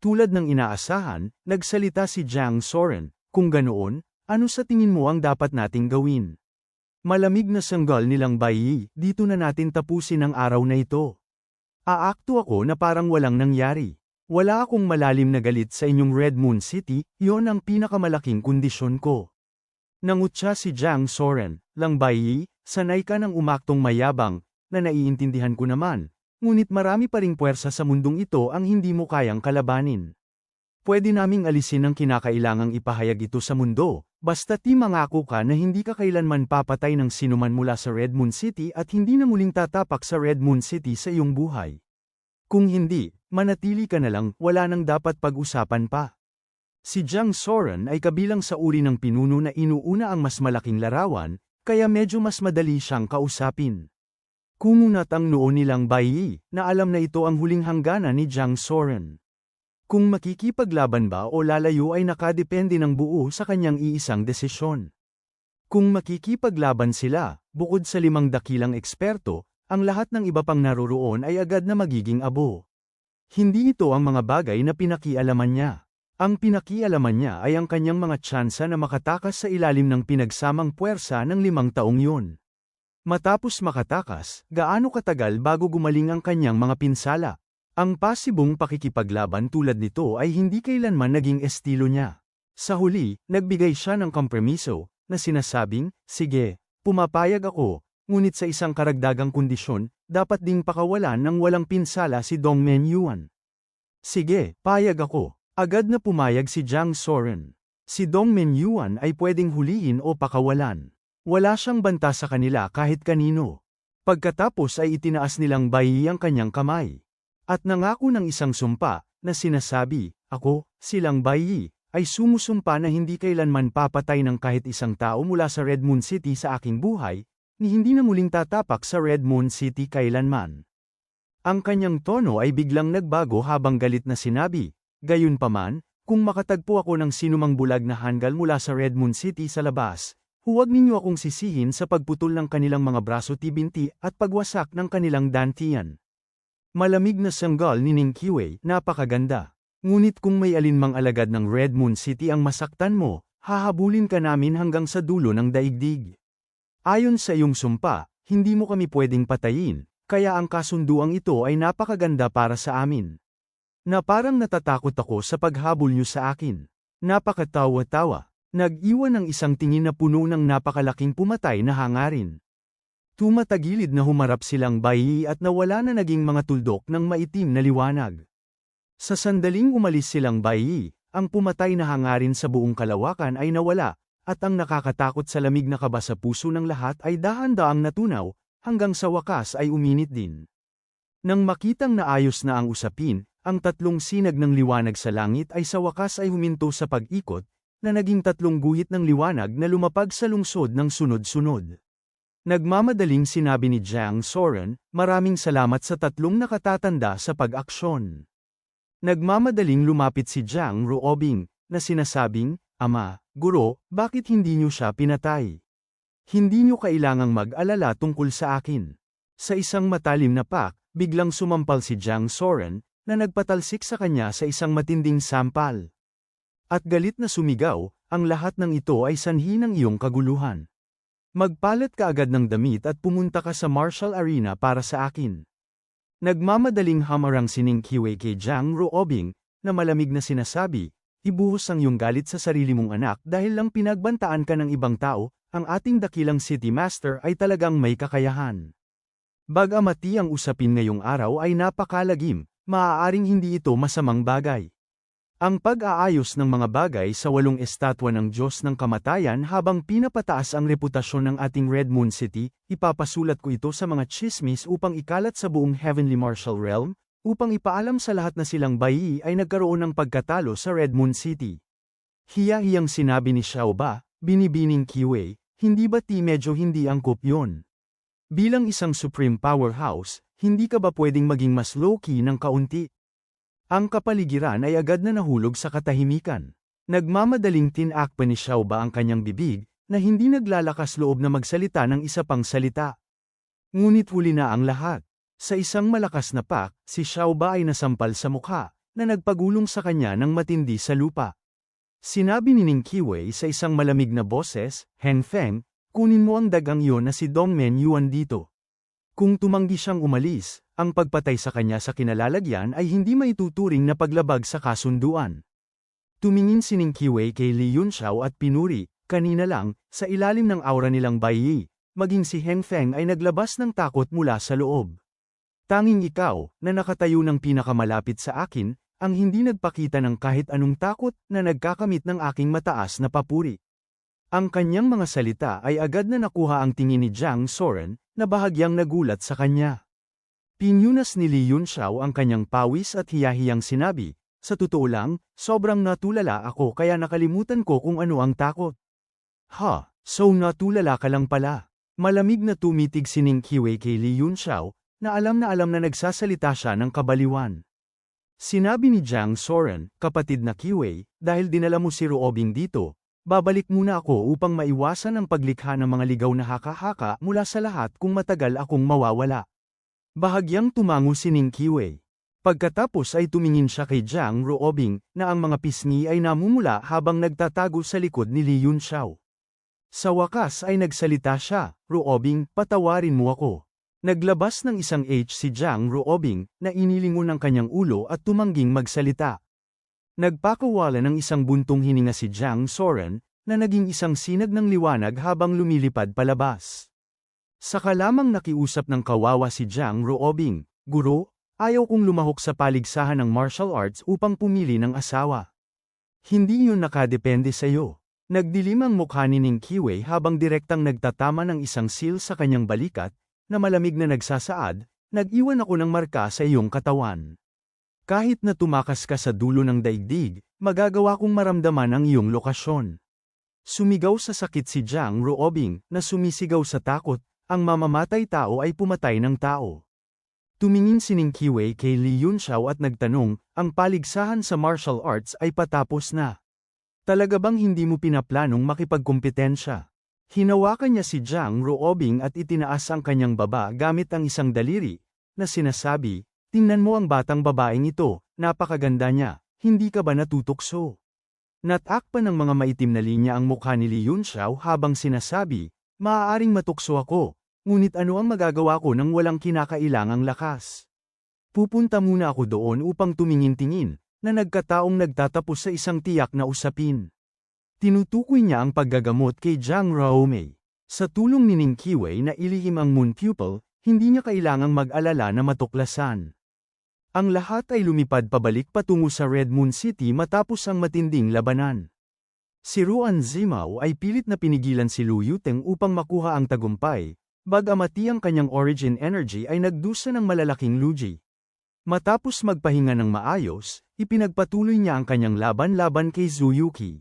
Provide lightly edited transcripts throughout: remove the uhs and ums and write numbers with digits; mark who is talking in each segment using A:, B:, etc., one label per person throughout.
A: Tulad ng inaasahan, nagsalita si Jiang Soren, kung ganoon, ano sa tingin mo ang dapat nating gawin? Malamig na sanggal nilang Bai, dito na natin tapusin ang araw na ito. Aakto ako na parang walang nangyari. Wala akong malalim na galit sa inyong Red Moon City, yon ang pinakamalaking kondisyon ko. Nangutya si Jiang Soren, Lang Bai, sanay ka ng umaktong mayabang, na naiintindihan ko naman, ngunit marami pa ring puwersa sa mundong ito ang hindi mo kayang kalabanin. Pwede naming alisin ang kinakailangang ipahayag ito sa mundo, basta't mangako ka na hindi ka kailanman papatay ng sinuman mula sa Red Moon City at hindi na muling tatapak sa Red Moon City sa iyong buhay. Kung hindi, manatili ka na lang, wala nang dapat pag-usapan pa. Si Jiang Soren ay kabilang sa uri ng pinuno na inuuna ang mas malaking larawan, kaya medyo mas madali siyang kausapin. Kumunat ang noo nilang Bai, na alam na ito ang huling hangganan ni Jiang Soren. Kung makikipaglaban ba o lalayo ay nakadepende ng buo sa kanyang iisang desisyon. Kung makikipaglaban sila, bukod sa 5 dakilang eksperto, ang lahat ng iba pang naroroon ay agad na magiging abo. Hindi ito ang mga bagay na pinakialaman niya. Ang pinakialaman niya ay ang kanyang mga tsansa na makatakas sa ilalim ng pinagsamang puwersa ng 5 taong yun. Matapos makatakas, gaano katagal bago gumaling ang kanyang mga pinsala? Ang pasibong pakikipaglaban tulad nito ay hindi kailanman naging estilo niya. Sa huli, nagbigay siya ng kompromiso, na sinasabing, sige, pumapayag ako, ngunit sa isang karagdagang kondisyon, dapat ding pakawalan ng walang pinsala si Dong Menyuan. Sige, payag ako. Agad na pumayag si Jiang Soren. Si Dong Menyuan ay pwedeng hulihin o pakawalan. Wala siyang banta sa kanila kahit kanino. Pagkatapos ay itinaas nilang Bai ang kanyang kamay. At nangako ng isang sumpa, na sinasabi, ako, silang Bai, ay sumusumpa na hindi kailanman papatay ng kahit isang tao mula sa Red Moon City sa aking buhay, ni hindi na muling tatapak sa Red Moon City kailanman. Ang kanyang tono ay biglang nagbago habang galit na sinabi, gayunpaman, kung makatagpo ako ng sinumang bulag na hanggal mula sa Red Moon City sa labas, huwag ninyo akong sisihin sa pagputol ng kanilang mga braso tibinti at pagwasak ng kanilang dantian. Malamig na sanggal ni Ning Qiwei, napakaganda. Ngunit kung may alinmang alagad ng Red Moon City ang masaktan mo, hahabulin ka namin hanggang sa dulo ng daigdig. Ayon sa iyong sumpa, hindi mo kami pwedeng patayin, kaya ang kasunduang ito ay napakaganda para sa amin. Na parang natatakot ako sa paghabol niyo sa akin. Napakatawa-tawa. Nag-iwan ng isang tingin na puno ng napakalaking pumatay na hangarin. Tumatagilid na humarap silang Bai at nawala na naging mga tuldok ng maitim na liwanag. Sa sandaling umalis silang Bai, ang pumatay na hangarin sa buong kalawakan ay nawala, at ang nakakatakot sa lamig na kaba sa puso ng lahat ay dahan-daang natunaw, hanggang sa wakas ay uminit din. Nang makitang naayos na ang usapin, ang 3 sinag ng liwanag sa langit ay sa wakas ay huminto sa pag-ikot, na naging 3 guhit ng liwanag na lumapag sa lungsod ng sunod-sunod. Nagmamadaling sinabi ni Jiang Soren, maraming salamat sa 3 nakatatanda sa pag-aksyon. Nagmamadaling lumapit si Jiang Ruobing, na sinasabing, Ama, Guro, bakit hindi niyo siya pinatay? Hindi niyo kailangang mag-alala tungkol sa akin. Sa isang matalim na pak, biglang sumampal si Jiang Soren, na nagpatalsik sa kanya sa isang matinding sampal. At galit na sumigaw, ang lahat ng ito ay sanhi ng iyong kaguluhan. Magpalit ka agad ng damit at pumunta ka sa martial arena para sa akin. Nagmamadaling hamarang si Ning Qiwei kay Jiang Ruobing, na malamig na sinasabi, ibuhos ang iyong galit sa sarili mong anak dahil lang pinagbantaan ka ng ibang tao, ang ating dakilang City Master ay talagang may kakayahan. Bagamati ang usapin ngayong araw ay napakalagim, maaaring hindi ito masamang bagay. Ang pag-aayos ng mga bagay sa 8 estatwa ng Diyos ng Kamatayan habang pinapataas ang reputasyon ng ating Red Moon City, ipapasulat ko ito sa mga chismis upang ikalat sa buong Heavenly Martial Realm, upang ipaalam sa lahat na silang Bai ay nagkaroon ng pagkatalo sa Red Moon City. Hiya-hiyang sinabi ni Xiao Ba, binibining Qiwei, hindi ba medyo hindi angkop yun? Bilang isang Supreme Powerhouse, hindi ka ba pwedeng maging mas low-key ng kaunti? Ang kapaligiran ay agad na nahulog sa katahimikan. Nagmamadaling tinakpan ni Xiao Ba ang kanyang bibig, na hindi naglalakas loob na magsalita ng isa pang salita. Ngunit huli na ang lahat. Sa isang malakas na pak, si Xiao Ba ay nasampal sa mukha, na nagpagulong sa kanya ng matindi sa lupa. Sinabi ni Ning Qiwei sa isang malamig na boses, Heng Feng, kunin mo ang dagang iyon na si Dongmen Yuan dito. Kung tumanggi siyang umalis, ang pagpatay sa kanya sa kinalalagyan ay hindi maituturing na paglabag sa kasunduan. Tumingin si Ning Qiwei kay Li Yunxiao at pinuri, kanina lang, sa ilalim ng aura nilang Baiyi, maging si Heng Feng ay naglabas ng takot mula sa loob. Tanging ikaw, na nakatayo ng pinakamalapit sa akin, ang hindi nagpakita ng kahit anong takot na nagkakamit ng aking mataas na papuri. Ang kanyang mga salita ay agad na nakuha ang tingin ni Jiang Soren, na bahagyang nagulat sa kanya. Pinyunas ni Li Yunxiao ang kanyang pawis at hiyahiyang sinabi, sa totoo lang, sobrang natulala ako kaya nakalimutan ko kung ano ang takot. Ha, so natulala ka lang pala. Malamig na tumitig si Ning Qiwei kay Li Yunxiao, na alam na nagsasalita siya ng kabaliwan. Sinabi ni Jiang Soren, kapatid na Qiwei, dahil dinala mo si Ruobing dito, babalik muna ako upang maiwasan ang paglikha ng mga ligaw na haka-haka mula sa lahat kung matagal akong mawawala. Bahagyang tumango si Ning Qiwei. Pagkatapos ay tumingin siya kay Jiang Ruobing, na ang mga pisngi ay namumula habang nagtatago sa likod ni Li Yunxiao. Sa wakas ay nagsalita siya, Ruobing, patawarin mo ako. Naglabas ng isang H si Jiang Ruobing, na inilingon ng kanyang ulo at tumangging magsalita. Nagpakawala ng isang buntong hininga si Jiang Soren, na naging isang sinag ng liwanag habang lumilipad palabas. Saka lamang nakiusap ng kawawa si Jiang Ruobing, Guro, ayaw kong lumahok sa paligsahan ng martial arts upang pumili ng asawa. Hindi yun nakadepende sa iyo. Nagdilim ang mukha ni Ning Qiwei habang direktang nagtatama ng isang seal sa kanyang balikat, na malamig na nagsasaad, nag-iwan ako ng marka sa iyong katawan. Kahit na tumakas ka sa dulo ng daigdig, magagawa kong maramdaman ang iyong lokasyon. Sumigaw sa sakit si Jiang Ruobing, na sumisigaw sa takot, ang mamamatay tao ay pumatay ng tao. Tumingin si Ning Qiwei kay Li Yunxiao at nagtanong, ang paligsahan sa martial arts ay patapos na. Talaga bang hindi mo pinaplanong makipagkompetensya? Hinawakan niya si Jiang Ruobing at itinaas ang kanyang baba gamit ang isang daliri, na sinasabi, tingnan mo ang batang babaeng ito, napakaganda niya, hindi ka ba natutukso? Natakpan ng mga maitim na linya ang mukha ni Li Yunxiao habang sinasabi, maaaring matukso ako, ngunit ano ang magagawa ko nang walang kinakailangang lakas? Pupunta muna ako doon upang tumingin-tingin, na nagkataong nagtatapos sa isang tiyak na usapin. Tinutukoy niya ang paggagamot kay Jiang Ruomei. Sa tulong ni Ning Qiwei na ilihim ang moon pupil, hindi niya kailangang mag-alala na matuklasan. Ang lahat ay lumipad pabalik patungo sa Red Moon City matapos ang matinding labanan. Si Ruan Zimao ay pilit na pinigilan si Lu Yuteng upang makuha ang tagumpay, bagamati ang kanyang origin energy ay nagdusa ng malalaking lugi. Matapos magpahinga ng maayos, ipinagpatuloy niya ang kanyang laban-laban kay Zhu Yuqi.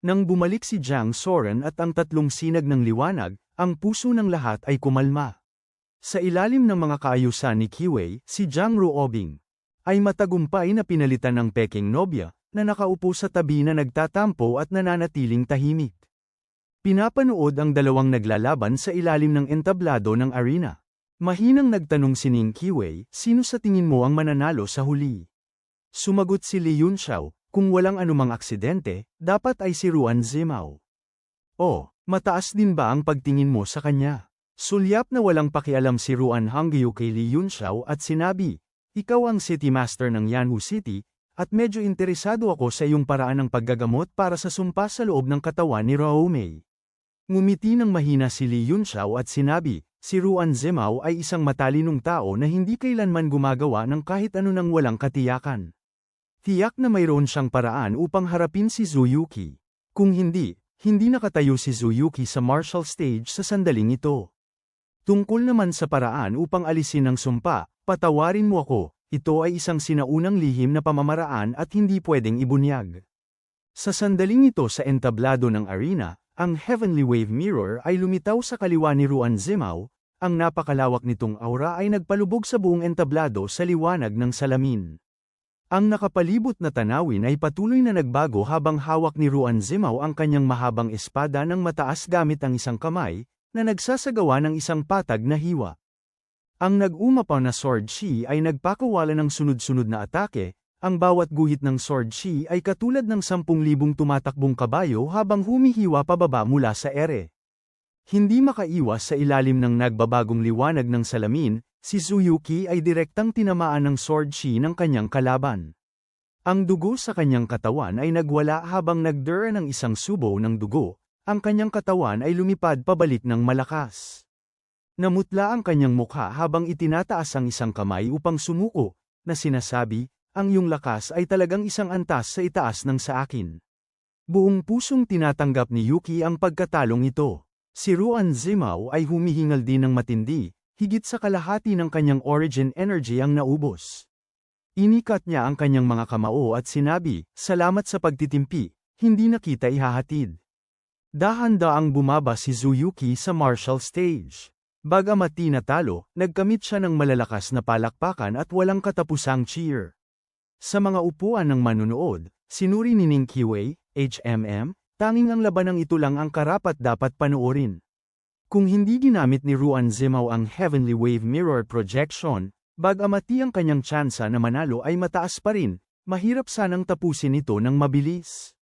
A: Nang bumalik si Jiang Soren at ang tatlong sinag ng liwanag, ang puso ng lahat ay kumalma. Sa ilalim ng mga kaayusan ni Qiwei, si Jiang Ruobing ay matagumpay na pinalitan ng peking nobya, na nakaupo sa tabi na nagtatampo at nananatiling tahimik. Pinapanood ang dalawang naglalaban sa ilalim ng entablado ng arena. Mahinang nagtanong si Ning Qiwei, sino sa tingin mo ang mananalo sa huli? Sumagot si Li Yunxiao, kung walang anumang aksidente, dapat ay si Ruan Zimao. Oh, mataas din ba ang pagtingin mo sa kanya? Sulyap na walang pakialam si Ruan Hangyu kay Li Yunxiao at sinabi, ikaw ang City Master ng Yanhu City, at medyo interesado ako sa iyong paraan ng paggagamot para sa sumpa sa loob ng katawan ni Ruomei. Ngumiti ng mahina si Li Yunxiao at sinabi, si Ruan Zimao ay isang matalinong tao na hindi kailanman gumagawa ng kahit ano nang walang katiyakan. Tiyak na mayroon siyang paraan upang harapin si Zhu Yuqi. Kung hindi, hindi nakatayo si Zhu Yuqi sa martial stage sa sandaling ito. Tungkol naman sa paraan upang alisin ang sumpa, patawarin mo ako, ito ay isang sinaunang lihim na pamamaraan at hindi pwedeng ibunyag. Sa sandaling ito sa entablado ng arena, ang Heavenly Wave Mirror ay lumitaw sa kaliwa ni Ruan Zimao, ang napakalawak nitong aura ay nagpalubog sa buong entablado sa liwanag ng salamin. Ang nakapalibot na tanawin ay patuloy na nagbago habang hawak ni Ruan Zimao ang kanyang mahabang espada ng mataas gamit ang isang kamay, na nagsasagawa ng isang patag na hiwa. Ang nag-umapaw na sword shi ay nagpakawala ng sunod-sunod na atake, Ang bawat guhit ng sword chi ay katulad ng 10,000 tumatakbong kabayo habang humihiwa pababa mula sa ere. Hindi makaiwas sa ilalim ng nagbabagong liwanag ng salamin, si Tsuyuki ay direktang tinamaan ng sword chi ng kanyang kalaban. Ang dugo sa kanyang katawan ay nagwala habang nagdura ng isang subo ng dugo, ang kanyang katawan ay lumipad pabalik ng malakas. Namutla ang kanyang mukha habang itinataas ang isang kamay upang sumuko, na sinasabi, ang iyong lakas ay talagang isang antas sa itaas ng sa akin. Buong pusong tinatanggap ni Yuki ang pagkatalong ito. Si Ruan Zimao ay humihingal din ng matindi, higit sa kalahati ng kanyang origin energy ang naubos. Inikat niya ang kanyang mga kamao at sinabi, salamat sa pagtitimpi, hindi na kita ihahatid. Dahan-daang bumaba si Tsuyuki sa martial stage. Bagamat di natalo, nagkamit siya ng malalakas na palakpakan at walang katapusang cheer. Sa mga upuan ng manunood, sinuri ni Ning Qiwei, HMM, tanging ang labanang ito lang ang karapat-dapat panoorin. Kung hindi ginamit ni Ruan Zimao ang Heavenly Wave Mirror Projection, bagamat ang kanyang tsansa na manalo ay mataas pa rin, mahirap sanang tapusin ito ng mabilis.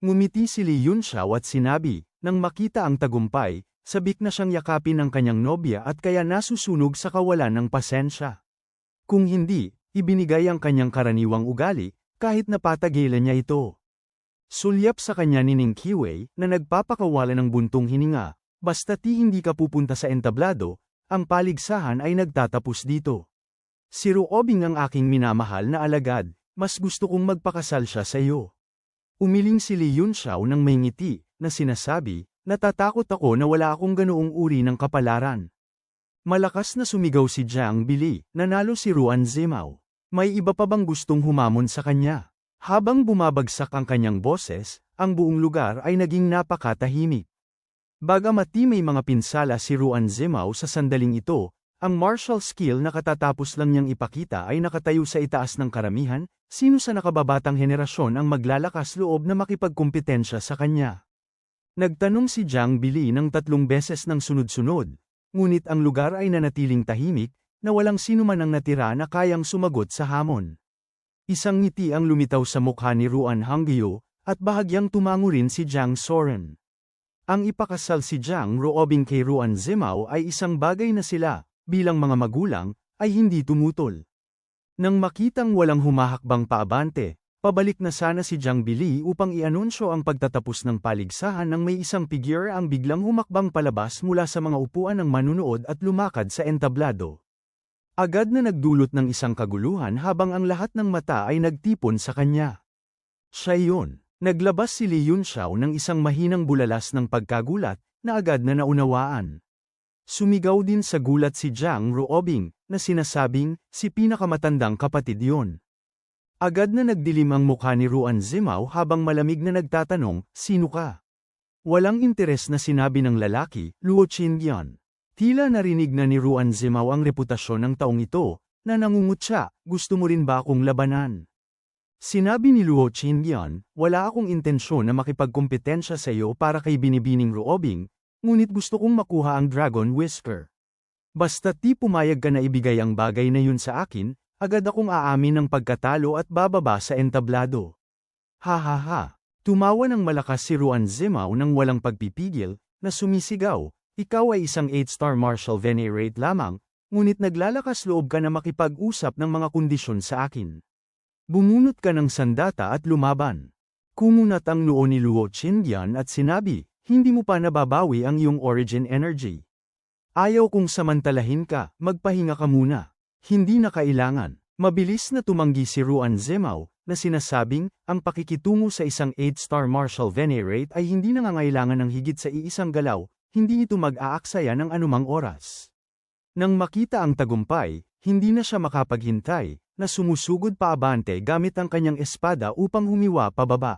A: Ngumiti si Lee Yunxiao at sinabi, nang makita ang tagumpay, sabik na siyang yakapin ang kanyang nobya at kaya nasusunog sa kawalan ng pasensya. Kung hindi, ibinigay ang kanyang karaniwang ugali, kahit napatagilan niya ito. Sulyap sa kanya ni Ning Qiwei, na nagpapakawala ng buntong hininga, basta't hindi ka pupunta sa entablado, ang paligsahan ay nagtatapos dito. Si Ruobing ang aking minamahal na alagad, mas gusto kong magpakasal siya sa iyo. Umiling si Lee Yunxiao ng may ngiti, na sinasabi, natatakot ako na wala akong ganoong uri ng kapalaran. Malakas na sumigaw si Jiang Bili, nanalo si Ruan Zimao. May iba pa bang gustong humamon sa kanya? Habang bumabagsak ang kanyang boses, ang buong lugar ay naging napakatahimik. Bagamat may mga pinsala si Ruan Zimao sa sandaling ito, ang martial skill na katatapos lang niyang ipakita ay nakatayo sa itaas ng karamihan, sino sa nakababatang henerasyon ang maglalakas loob na makipagkumpetensya sa kanya. Nagtanong si Jiang Bili ng 3 beses ng sunod-sunod, ngunit ang lugar ay nanatiling tahimik, na walang sinuman ang natira na kayang sumagot sa hamon. Isang ngiti ang lumitaw sa mukha ni Ruan Hangyo, at bahagyang tumango rin si Jiang Soren. Ang ipakasal si Jiang Ruobing kay Ruan Zimao ay isang bagay na sila, bilang mga magulang, ay hindi tumutol. Nang makitang walang humahakbang paabante, pabalik na sana si Jiang Bili upang i-anunsyo ang pagtatapos ng paligsahan nang may isang figure ang biglang humakbang palabas mula sa mga upuan ng manunood at lumakad sa entablado. Agad na nagdulot ng isang kaguluhan habang ang lahat ng mata ay nagtipon sa kanya. Siya yun. Naglabas si Lee Yunxiao ng isang mahinang bulalas ng pagkagulat, na agad na naunawaan. Sumigaw din sa gulat si Jiang Ruobing, na sinasabing, si pinakamatandang kapatid yon. Agad na nagdilim ang mukha ni Ruan Zimao habang malamig na nagtatanong, sino ka? Walang interes na sinabi ng lalaki, Luo Qingyan. Tila narinig na ni Ruan Zimao ang reputasyon ng taong ito, na nangungutya, gusto mo rin ba akong labanan? Sinabi ni Luo Qingyan, wala akong intensyon na makipagkompetensya sa iyo para kay Binibining Ruobing, ngunit gusto kong makuha ang Dragon Whisker. Basta pumayag ka na ibigay ang bagay na yun sa akin, agad akong aamin ng pagkatalo at bababa sa entablado. Ha ha ha. Tumawa ng malakas si Ruan Zimao nang walang pagpipigil, na sumisigaw. Ikaw ay isang 8-star martial venerate lamang, ngunit naglalakas loob ka na makipag-usap ng mga kondisyon sa akin. Bumunot ka ng sandata at lumaban. Kumunat ang noo ni Luo Qingyan at sinabi, hindi mo pa nababawi ang iyong origin energy. Ayaw kong samantalahin ka, magpahinga ka muna. Hindi na kailangan. Mabilis na tumanggi si Ruan Zimao, na sinasabing, ang pakikitungo sa isang 8-star martial venerate ay hindi nangangailangan ng higit sa iisang galaw, hindi ito mag-aaksaya ng anumang oras. Nang makita ang tagumpay, hindi na siya makapaghintay, na sumusugod paabante gamit ang kanyang espada upang humiwa pababa.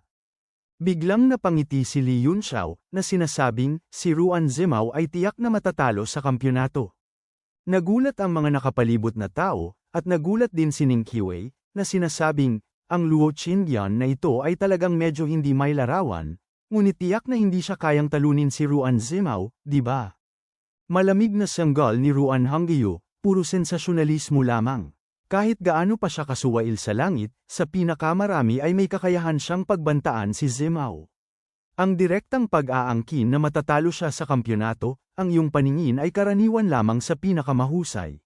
A: Biglang napangiti si Lee Yunxiao, na sinasabing, si Ruan Zimao ay tiyak na matatalo sa kampyonato. Nagulat ang mga nakapalibot na tao, at nagulat din si Ning Qiwei, na sinasabing, ang Luo Qingyan na ito ay talagang medyo hindi may larawan, ngunit tiyak na hindi siya kayang talunin si Ruan Zimao, di ba? Malamig na sanggal ni Ruan Hangyo, puro sensasyonalismo lamang. Kahit gaano pa siya kasuwail sa langit, sa pinakamarami ay may kakayahan siyang pagbantaan si Zimao. Ang direktang pag-aangkin na matatalo siya sa kampyonato, ang iyong paningin ay karaniwan lamang sa pinakamahusay.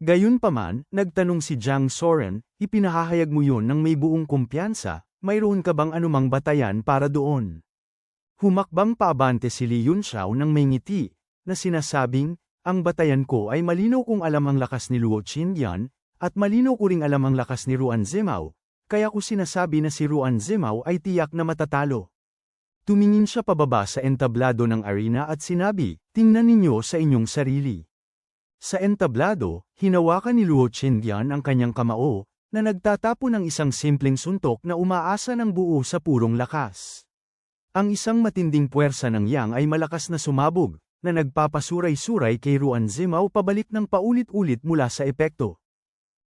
A: Gayunpaman, nagtanong si Jiang Soren, ipinahahayag mo yun ng may buong kumpiyansa, mayroon ka bang anumang batayan para doon? Humakbang paabante si Li Yunxiao ng may ngiti, na sinasabing, ang batayan ko ay malinaw kung alam ang lakas ni Luo Qingyan, at malinaw ko ring alam ang lakas ni Ruan Zimao, kaya ko sinasabi na si Ruan Zimao ay tiyak na matatalo. Tumingin siya pababa sa entablado ng arena at sinabi, tingnan ninyo sa inyong sarili. Sa entablado, hinawakan ni Luo Qingyan ang kanyang kamao, na nagtatapo ng isang simpleng suntok na umaasa ng buo sa purong lakas. Ang isang matinding puwersa ng Yang ay malakas na sumabog, na nagpapasuray-suray kay Ruan Zimao pabalik ng paulit-ulit mula sa epekto.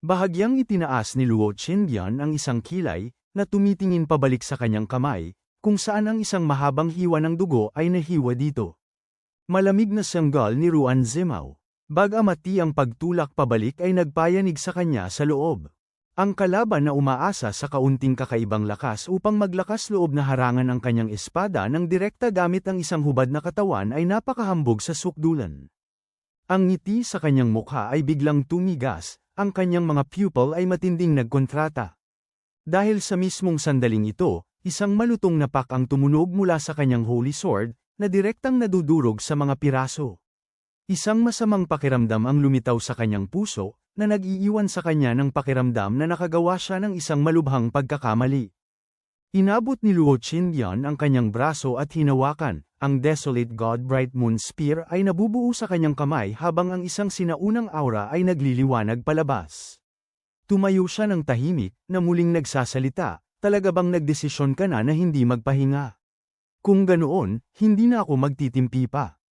A: Bahagyang itinaas ni Luo Qingyan ang isang kilay, na tumitingin pabalik sa kanyang kamay, kung saan ang isang mahabang hiwa ng dugo ay nahiwa dito. Malamig na sanggal ni Ruan Zimao. Bagamati ang pagtulak pabalik ay nagpayanig sa kanya sa loob. Ang kalaban na umaasa sa kaunting kakaibang lakas upang maglakas loob na harangan ang kanyang espada ng direkta gamit ang isang hubad na katawan ay napakahambog sa sukdulan. Ang ngiti sa kanyang mukha ay biglang tumigas, ang kanyang mga pupil ay matinding nagkontrata. Dahil sa mismong sandaling ito, isang malutong na pak ang tumunog mula sa kanyang holy sword, na direktang nadudurog sa mga piraso. Isang masamang pakiramdam ang lumitaw sa kanyang puso, na nag-iiwan sa kanya ng pakiramdam na nakagawa siya ng isang malubhang pagkakamali. Inabot ni Luo Qingyan ang kanyang braso at hinawakan, ang Desolate God Bright Moon Spear ay nabubuo sa kanyang kamay habang ang isang sinaunang aura ay nagliliwanag palabas. Tumayo siya ng tahimik, na muling nagsasalita, talaga bang nagdesisyon ka na hindi magpahinga? Kung ganoon, hindi na ako magtitimpi pa.